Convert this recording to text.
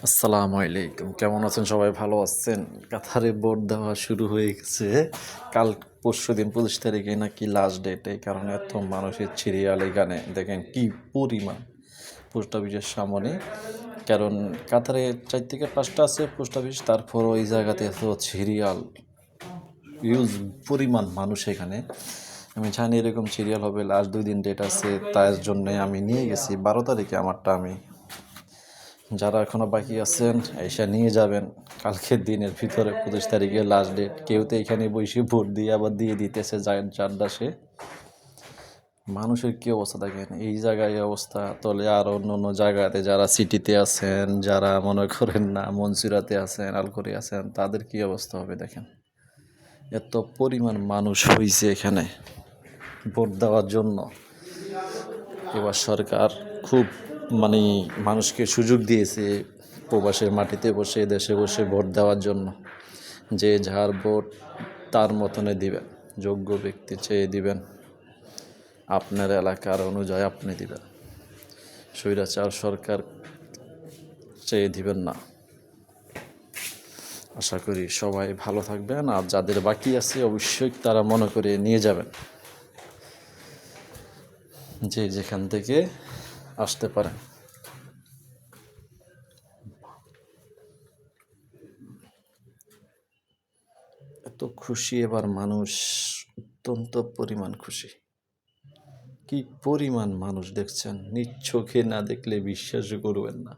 আসসালামু আলাইকুম, কেমন আছেন সবাই? ভালো আছেন? কাতারে ভোট দেওয়া শুরু হয়ে গেছে। কাল পরশুদিন 25 তারিখে নাকি লাস্ট ডেট। এই কারণে এত মানুষের সিরিয়াল এখানে দেখেন কি পরিমাণ পোস্ট অফিসের সামনে। কারণ কাতারে 4 থেকে 5টা আছে পোস্ট অফিস, তারপর ওই জায়গাতে এত সিরিয়াল, ইউজ পরিমাণ মানুষ এখানে। আমি জানি এরকম সিরিয়াল হবে। লাস্ট 2 দিন ডেট আছে, তার জন্যে আমি নিয়ে গেছি 12 তারিখে আমারটা। আমি যারা এখনও বাকি আছেন এসে নিয়ে যাবেন। কালকের দিনের ভিতরে 25 তারিখে লাস্ট ডেট। কেউ তো এখানে বসে ভোট দিয়ে আবার দিয়ে দিতেছে যার দাসে। মানুষের কী অবস্থা দেখেন, এই জায়গায় অবস্থা, তাহলে আর অন্য অন্য জায়গাতে যারা সিটিতে আছেন, যারা মনে করেন না মনসুরাতে আছেন, আলকোরে আছেন, তাদের কী অবস্থা হবে দেখেন। এত পরিমাণ মানুষ হয়েছে এখানে ভোট দেওয়ার জন্য। এবার সরকার খুব মানে মানুষকে সুযোগ দিয়েছে প্রবাসের মাটিতে বসে, দেশে বসে ভোট দেওয়ার জন্য। যে যার ভোট তার মতনে দিবেন, যোগ্য ব্যক্তি চেয়ে দিবেন, আপনার এলাকার অনুযায়ী আপনি দিবেন। স্বৈরাচার সরকার চেয়ে দিবেন না। আশা করি সবাই ভালো থাকবেন, আর যাদের বাকি আছে অবশ্যই তারা মনে করে নিয়ে যাবেন, যে যেখান থেকে আসতে পারেন। এত খুশি এবার মানুষ, অত্যন্ত পরিমাণ খুশি। কি পরিমাণ মানুষ দেখছেন, নিজ চোখে না দেখলে বিশ্বাসও করবেন না।